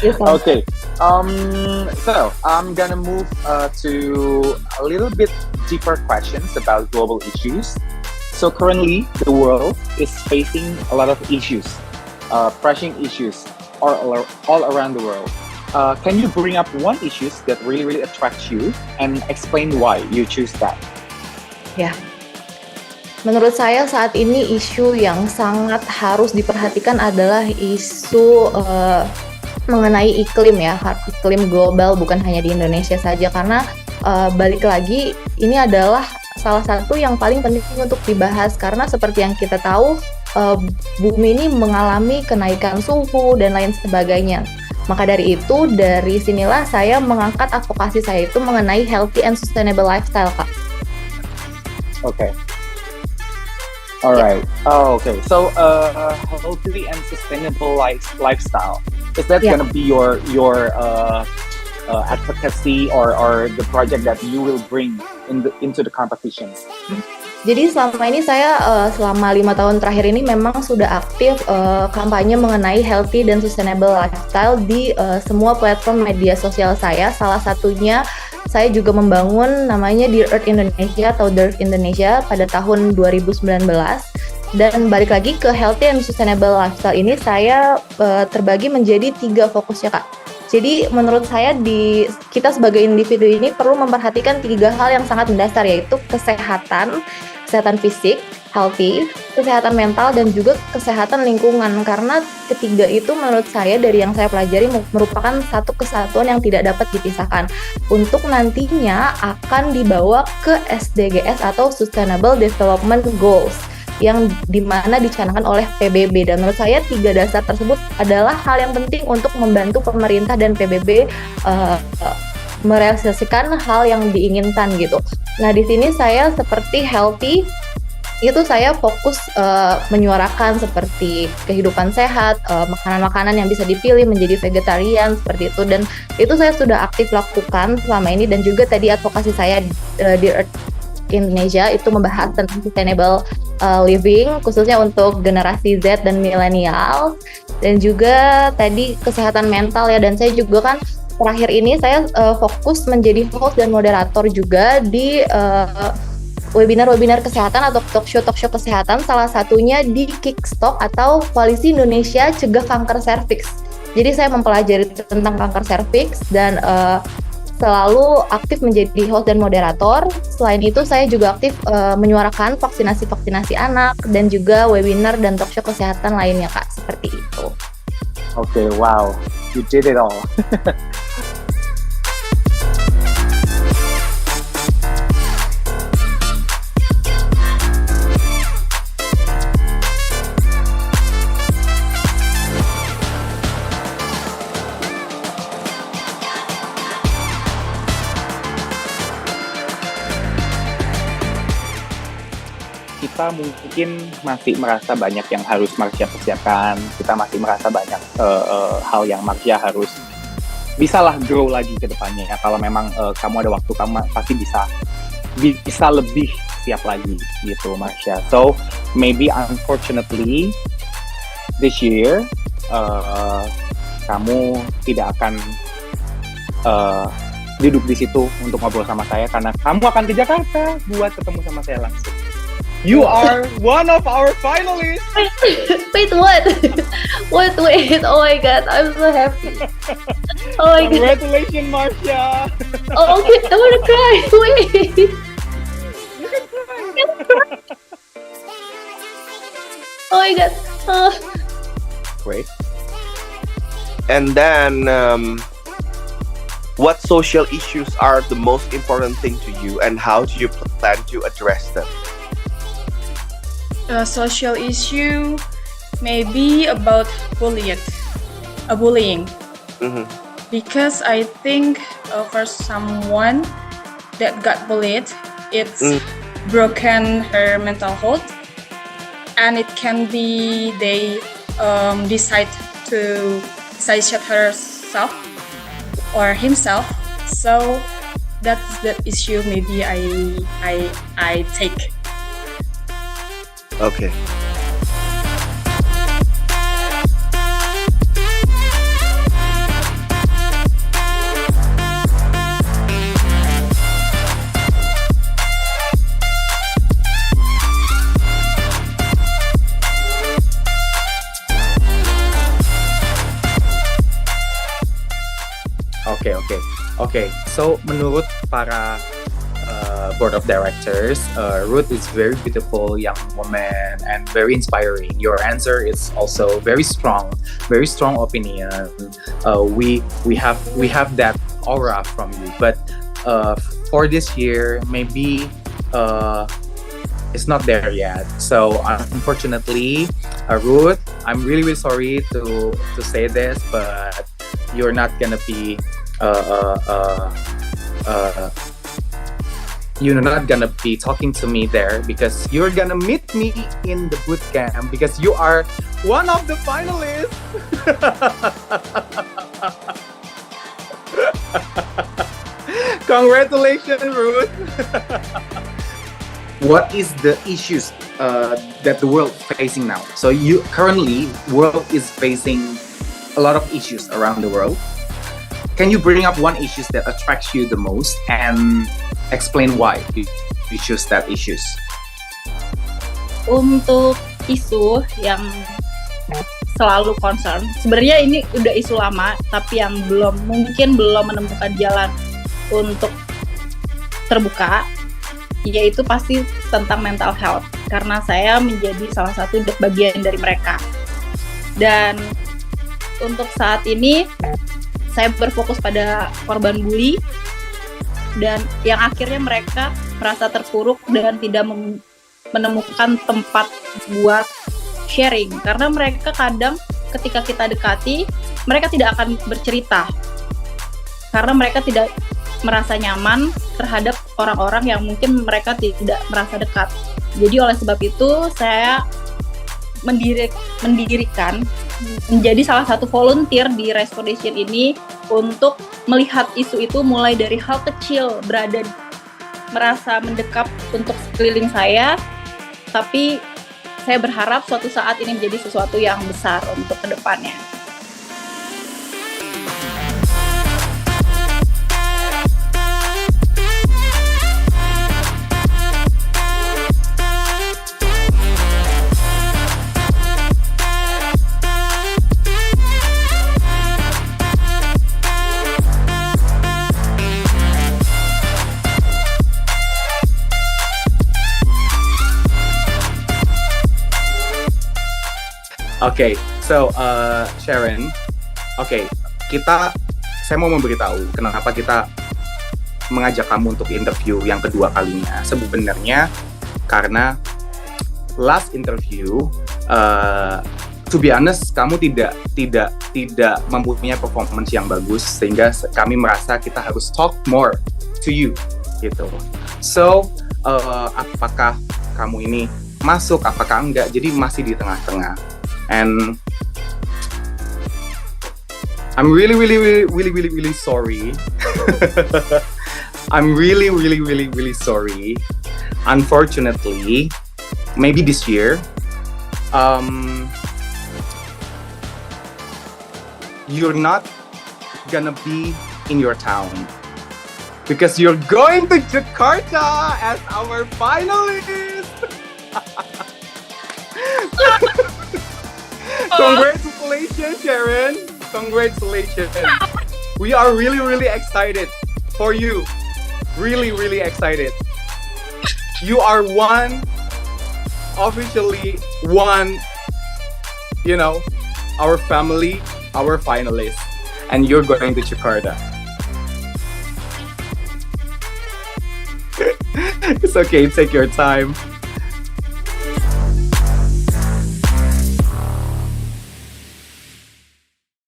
you so much. Okay. So I'm gonna move to a little bit deeper questions about global issues. So currently, the world is facing a lot of issues, pressing issues all around the world. Can you bring up one issues that really attracts you and explain why you choose that? Ya, menurut saya saat ini isu yang sangat harus diperhatikan adalah isu mengenai iklim ya, iklim global bukan hanya di Indonesia saja karena balik lagi ini adalah salah satu yang paling penting untuk dibahas karena seperti yang kita tahu bumi ini mengalami kenaikan suhu dan lain sebagainya. Maka dari itu dari sinilah saya mengangkat advokasi saya itu mengenai healthy and sustainable lifestyle, Kak. Okay. All right. Oh, okay. So, healthy and sustainable lifestyle. Is that Yeah. gonna be your advocacy or the project that you will bring into the competitions? Jadi selama ini saya selama 5 tahun terakhir ini memang sudah aktif kampanye mengenai healthy dan sustainable lifestyle di semua platform media sosial saya. Salah satunya saya juga membangun namanya Dear Earth Indonesia atau DEARTH Indonesia pada tahun 2019. Dan balik lagi ke healthy and sustainable lifestyle ini saya terbagi menjadi 3 fokusnya, Kak. Jadi menurut saya kita sebagai individu ini perlu memperhatikan 3 hal yang sangat mendasar yaitu kesehatan fisik, healthy, kesehatan mental dan juga kesehatan lingkungan karena ketiga itu menurut saya dari yang saya pelajari merupakan satu kesatuan yang tidak dapat dipisahkan untuk nantinya akan dibawa ke SDGs atau Sustainable Development Goals yang dimana dicanangkan oleh PBB dan menurut saya 3 dasar tersebut adalah hal yang penting untuk membantu pemerintah dan PBB merealisasikan hal yang diinginkan gitu. Nah di sini saya seperti healthy itu saya fokus menyuarakan seperti kehidupan sehat, makanan-makanan yang bisa dipilih menjadi vegetarian seperti itu dan itu saya sudah aktif lakukan selama ini dan juga tadi advokasi saya di Earth Indonesia itu membahas tentang sustainable living khususnya untuk generasi Z dan milenial dan juga tadi kesehatan mental ya dan saya juga kan terakhir ini saya fokus menjadi host dan moderator juga di webinar-webinar kesehatan atau talk show kesehatan salah satunya di Kickstop atau Koalisi Indonesia Cegah Kanker Serviks. Jadi saya mempelajari tentang kanker serviks dan selalu aktif menjadi host dan moderator. Selain itu saya juga aktif menyuarakan vaksinasi anak dan juga webinar dan talk show kesehatan lainnya, Kak, seperti itu. Okay, wow, you did it all. Kita mungkin masih merasa banyak yang harus Marsha persiapkan. Kita masih merasa banyak hal yang Marsha harus bisalah grow lagi ke depannya. Kalau memang kamu ada waktu, kamu pasti bisa lebih siap lagi gitu, Marsha. So maybe unfortunately this year kamu tidak akan duduk di situ untuk ngobrol sama saya karena kamu akan ke Jakarta buat ketemu sama saya langsung. You are one of our finalists. Wait, what? Wait. Oh my God, I'm so happy. Oh my God. Congratulations, Marsha. Oh, okay, I wanna cry. Wait. You can cry. Oh my God. Great. And then, what social issues are the most important thing to you, and how do you plan to address them? A social issue maybe about bullying. Mm-hmm. Because I think for someone that got bullied, it's broken her mental health, and it can be they decide to shut herself or himself. So that's the issue maybe I take. Okay. Okay, so menurut para board of directors, Ruth is very beautiful young woman and very inspiring. Your answer is also very strong opinion. We have that aura from you, but for this year maybe it's not there yet. So unfortunately, Ruth, I'm really sorry to say this, but you're not gonna be you're not gonna be talking to me there because you're gonna meet me in the boot camp because you are one of the finalists. Congratulations, Ruth. What is the issues that the world facing now? So you currently world is facing a lot of issues around the world. Can you bring up one issue that attracts you the most and explain why you choose that issues? Untuk isu yang selalu concern, sebenarnya ini udah isu lama, tapi yang mungkin belum menemukan jalan untuk terbuka, yaitu pasti tentang mental health, karena saya menjadi salah satu bagian dari mereka. Dan untuk saat ini saya berfokus pada korban bully dan yang akhirnya mereka merasa terpuruk dan tidak menemukan tempat buat sharing, karena mereka kadang ketika kita dekati mereka tidak akan bercerita karena mereka tidak merasa nyaman terhadap orang-orang yang mungkin mereka tidak merasa dekat. Jadi oleh sebab itu saya mendirikan menjadi salah satu volunteer di Rise Foundation ini untuk melihat isu itu mulai dari hal kecil, merasa mendekap untuk sekeliling saya, tapi saya berharap suatu saat ini menjadi sesuatu yang besar untuk kedepannya. Okay, so Sharon, saya mau memberitahu kenapa kita mengajak kamu untuk interview yang kedua kalinya. Sebenarnya karena last interview, to be honest, kamu tidak mempunyai performance yang bagus, sehingga kami merasa kita harus talk more to you, gitu. So, apakah kamu ini masuk, apakah enggak? Jadi masih di tengah-tengah. And I'm really sorry. I'm really sorry. Unfortunately, maybe this year, you're not gonna be in your town because you're going to Jakarta as our finalist. Congratulations, Sharon. Congratulations. We are really excited for you. Really excited. You are officially one, our family, our finalists, and you're going to Jakarta. It's okay, take your time.